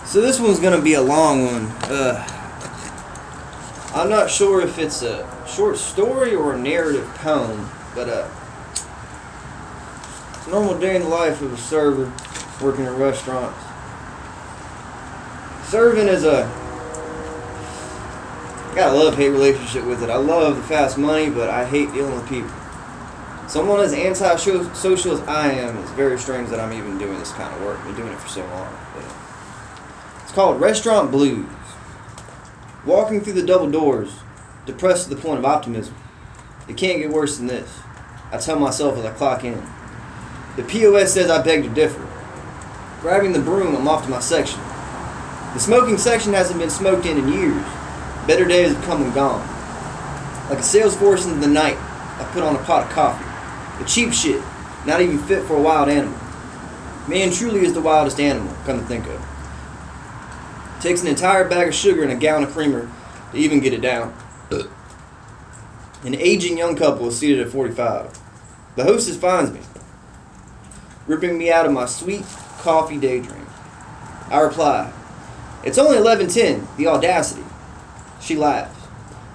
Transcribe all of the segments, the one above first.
So this one's gonna be a long one. I'm not sure if it's a short story or a narrative poem, but it's a normal day in the life of a server working in restaurants. Serving is I got a love-hate relationship with it. I love the fast money, but I hate dealing with people. Someone as anti-social as I am, it's very strange that I'm even doing this kind of work. I've been doing it for so long. But it's called Restaraunt Blues. Walking through the double doors, depressed to the point of optimism. It can't get worse than this, I tell myself as I clock in. The POS says I beg to differ. Grabbing the broom, I'm off to my section. The smoking section hasn't been smoked in years. Better days have come and gone. Like a sales force into the night, I put on a pot of coffee. The cheap shit, not even fit for a wild animal. Man truly is the wildest animal, come to think of. Takes an entire bag of sugar and a gallon of creamer to even get it down. An aging young couple is seated at 45. The hostess finds me, ripping me out of my sweet coffee daydream. I reply, "It's only 11:10, the audacity." She laughs.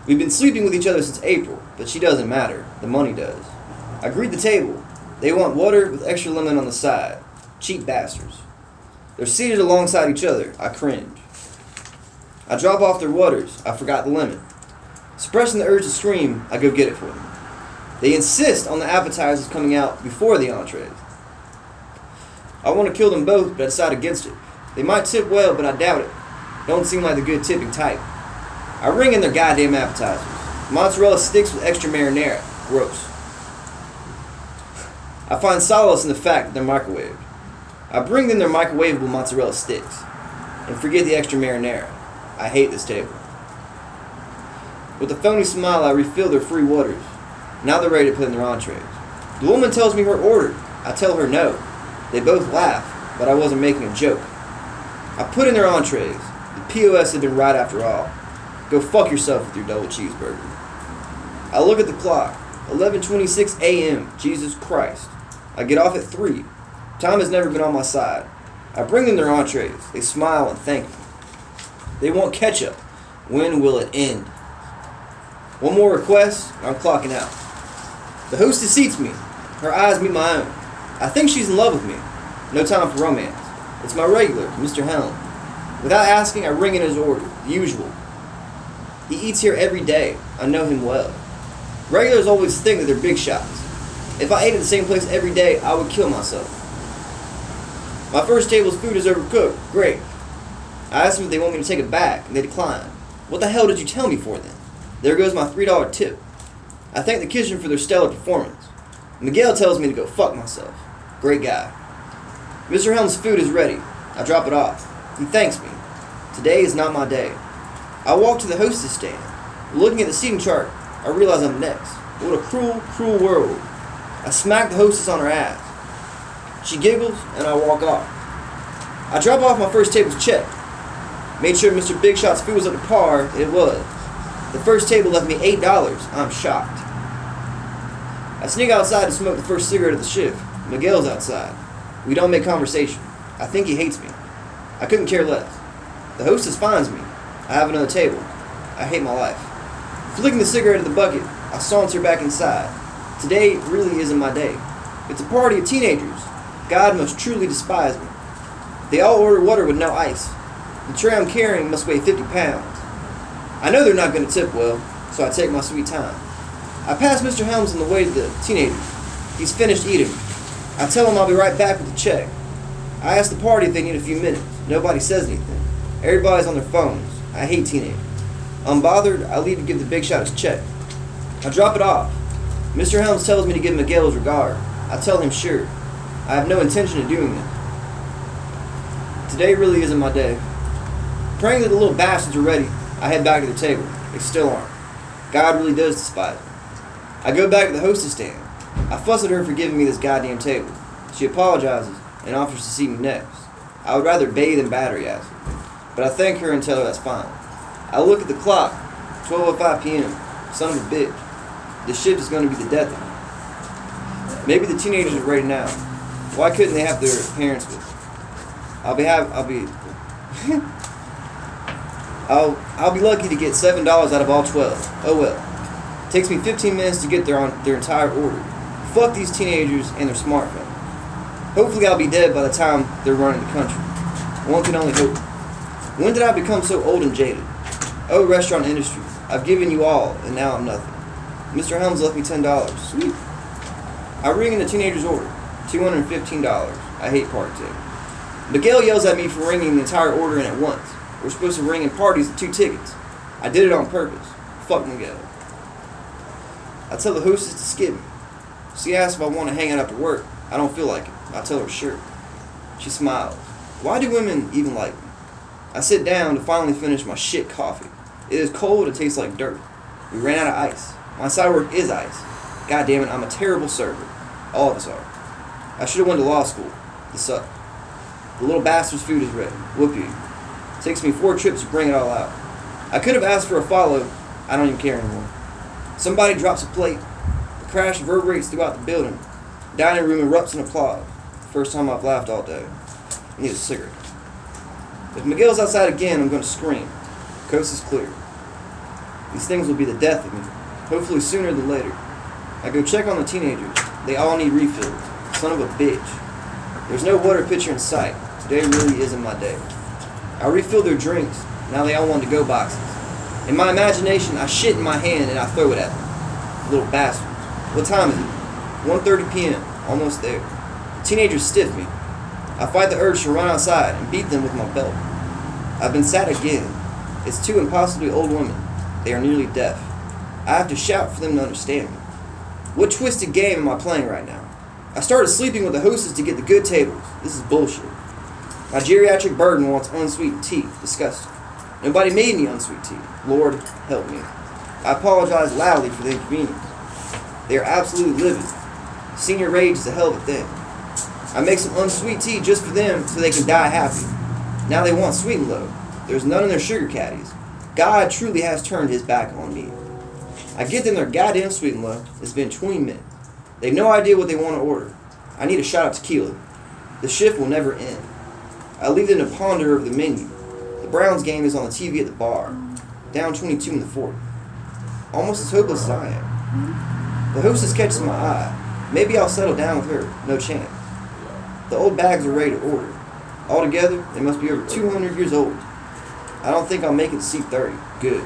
We've been sleeping with each other since April, but she doesn't matter. The money does. I greet the table. They want water with extra lemon on the side. Cheap bastards. They're seated alongside each other. I cringe. I drop off their waters. I forgot the lemon. Suppressing the urge to scream, I go get it for them. They insist on the appetizers coming out before the entrees. I want to kill them both, but I decide against it. They might tip well, but I doubt it. Don't seem like the good tipping type. I ring in their goddamn appetizers. Mozzarella sticks with extra marinara. Gross. I find solace in the fact that they're microwaved. I bring them their microwavable mozzarella sticks and forget the extra marinara. I hate this table. With a phony smile, I refill their free waters. Now they're ready to put in their entrees. The woman tells me her order. I tell her no. They both laugh, but I wasn't making a joke. I put in their entrees. The POS had been right after all. Go fuck yourself with your double cheeseburger. I look at the clock. 11:26 a.m. Jesus Christ. I get off at 3. Time has never been on my side. I bring them their entrees. They smile and thank me. They want ketchup. When will it end? One more request, and I'm clocking out. The hostess seats me. Her eyes meet my own. I think she's in love with me. No time for romance. It's my regular, Mr. Helm. Without asking, I ring in his order, the usual. He eats here every day. I know him well. Regulars always think that they're big shots. If I ate at the same place every day, I would kill myself. My first table's food is overcooked. Great. I asked them if they want me to take it back, and they decline. What the hell did you tell me for then? There goes my $3 tip. I thank the kitchen for their stellar performance. Miguel tells me to go fuck myself. Great guy. Mr. Helm's food is ready. I drop it off. He thanks me. Today is not my day. I walk to the hostess stand. Looking at the seating chart, I realize I'm next. What a cruel, cruel world. I smack the hostess on her ass. She giggles, and I walk off. I drop off my first table's check. Made sure Mr. Big Shot's food was up to par, and it was. The first table left me $8. I'm shocked. I sneak outside to smoke the first cigarette of the shift. Miguel's outside. We don't make conversation. I think he hates me. I couldn't care less. The hostess finds me. I have another table. I hate my life. Flicking the cigarette in the bucket, I saunter back inside. Today really isn't my day. It's a party of teenagers. God must truly despise me. They all order water with no ice. The tray I'm carrying must weigh 50 pounds. I know they're not going to tip well, so I take my sweet time. I pass Mr. Helms on the way to the teenagers. He's finished eating. I tell him I'll be right back with the check. I ask the party if they need a few minutes. Nobody says anything. Everybody's on their phones. I hate teenagers. Unbothered, I leave to give the big shot his check. I drop it off. Mr. Helms tells me to give Miguel his regard. I tell him sure. I have no intention of doing this. Today really isn't my day. Praying that the little bastards are ready, I head back to the table. They still aren't. God really does despise me. I go back to the hostess stand. I fuss at her for giving me this goddamn table. She apologizes and offers to see me next. I would rather bathe in battery acid, but I thank her and tell her that's fine. I look at the clock, 12:05 p.m. Son of a bitch. This shift is going to be the death of me. Maybe the teenagers are ready now. Why couldn't they have their parents with them? I'll be I'll be lucky to get $7 out of all 12. Oh well. It takes me 15 minutes to get their entire order. Fuck these teenagers and their smartphone. Hopefully I'll be dead by the time they're running the country. One can only hope. When did I become so old and jaded? Oh, restaurant industry, I've given you all, and now I'm nothing. Mr. Helms left me $10. Sweet. I ring in the teenager's order. $215. I hate party table. Miguel yells at me for ringing the entire order in at once. We're supposed to ring in parties of 2 tickets. I did it on purpose. Fuck Miguel. I tell the hostess to skip me. She asks if I want to hang out after work. I don't feel like it. I tell her sure. She smiles. Why do women even like me? I sit down to finally finish my shit coffee. It is cold, it tastes like dirt. We ran out of ice. My side work is ice. God damn it, I'm a terrible server. All of us are. I should have went to law school. This sucked. The little bastard's food is ready. Whoop you. It takes me 4 trips to bring it all out. I could have asked for a follow. I don't even care anymore. Somebody drops a plate. The crash reverberates throughout the building. The dining room erupts in applause. First time I've laughed all day. I need a cigarette. If Miguel's outside again, I'm going to scream. The coast is clear. These things will be the death of me. Hopefully sooner than later. I go check on the teenagers. They all need refills. Son of a bitch. There's no water pitcher in sight. Today really isn't my day. I refill their drinks. Now they all want to-go boxes. In my imagination, I shit in my hand and I throw it at them. Little bastards. What time is it? 1:30 p.m. Almost there. The teenagers stiff me. I fight the urge to run outside and beat them with my belt. I've been sad again. It's 2 impossibly old women. They are nearly deaf. I have to shout for them to understand me. What twisted game am I playing right now? I started sleeping with the hostess to get the good tables. This is bullshit. My geriatric burden wants unsweetened tea. Disgusting. Nobody made me unsweet tea. Lord, help me. I apologize loudly for the inconvenience. They are absolutely livid. Senior rage is a hell of a thing. I make some unsweet tea just for them so they can die happy. Now they want sweet and low. There's none in their sugar caddies. God truly has turned his back on me. I get them their goddamn sweet and low. It's been 20 minutes. They have no idea what they want to order. I need a shot of tequila. The shift will never end. I leave them to ponder over the menu. The Browns game is on the TV at the bar. Down 22 in the 4th. Almost as hopeless as I am. The hostess catches my eye. Maybe I'll settle down with her. No chance. The old bags are ready to order. Altogether, they must be over 200 years old. I don't think I'll make it to seat 30. Good.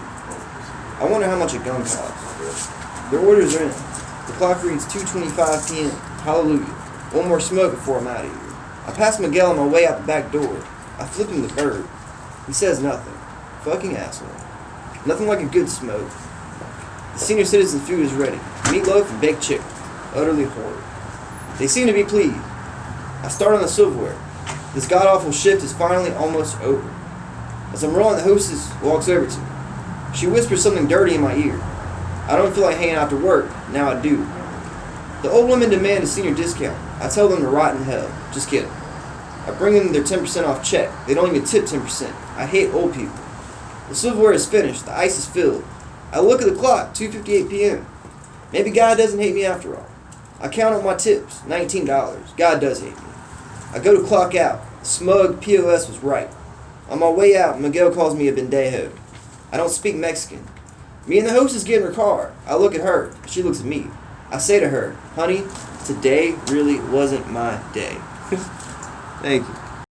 I wonder how much a gun costs. Their orders are in. The clock reads 2:25 p.m. Hallelujah. One more smoke before I'm out of here. I pass Miguel on my way out the back door. I flip him the bird. He says nothing. Fucking asshole. Nothing like a good smoke. The senior citizen food is ready. Meatloaf and baked chicken. Utterly horrid. They seem to be pleased. I start on the silverware. This god-awful shift is finally almost over. As I'm rolling, the hostess walks over to me. She whispers something dirty in my ear. I don't feel like hanging out to work. Now I do. The old women demand a senior discount. I tell them to rot in hell. Just kidding. I bring them their 10% off check. They don't even tip 10%. I hate old people. The silverware is finished. The ice is filled. I look at the clock. 2:58 p.m. Maybe God doesn't hate me after all. I count on my tips. $19. God does hate me. I go to clock out. The smug POS was right. On my way out, Miguel calls me a pendejo. I don't speak Mexican. Me and the hostess get in her car. I look at her. She looks at me. I say to her, honey, today really wasn't my day. Thank you.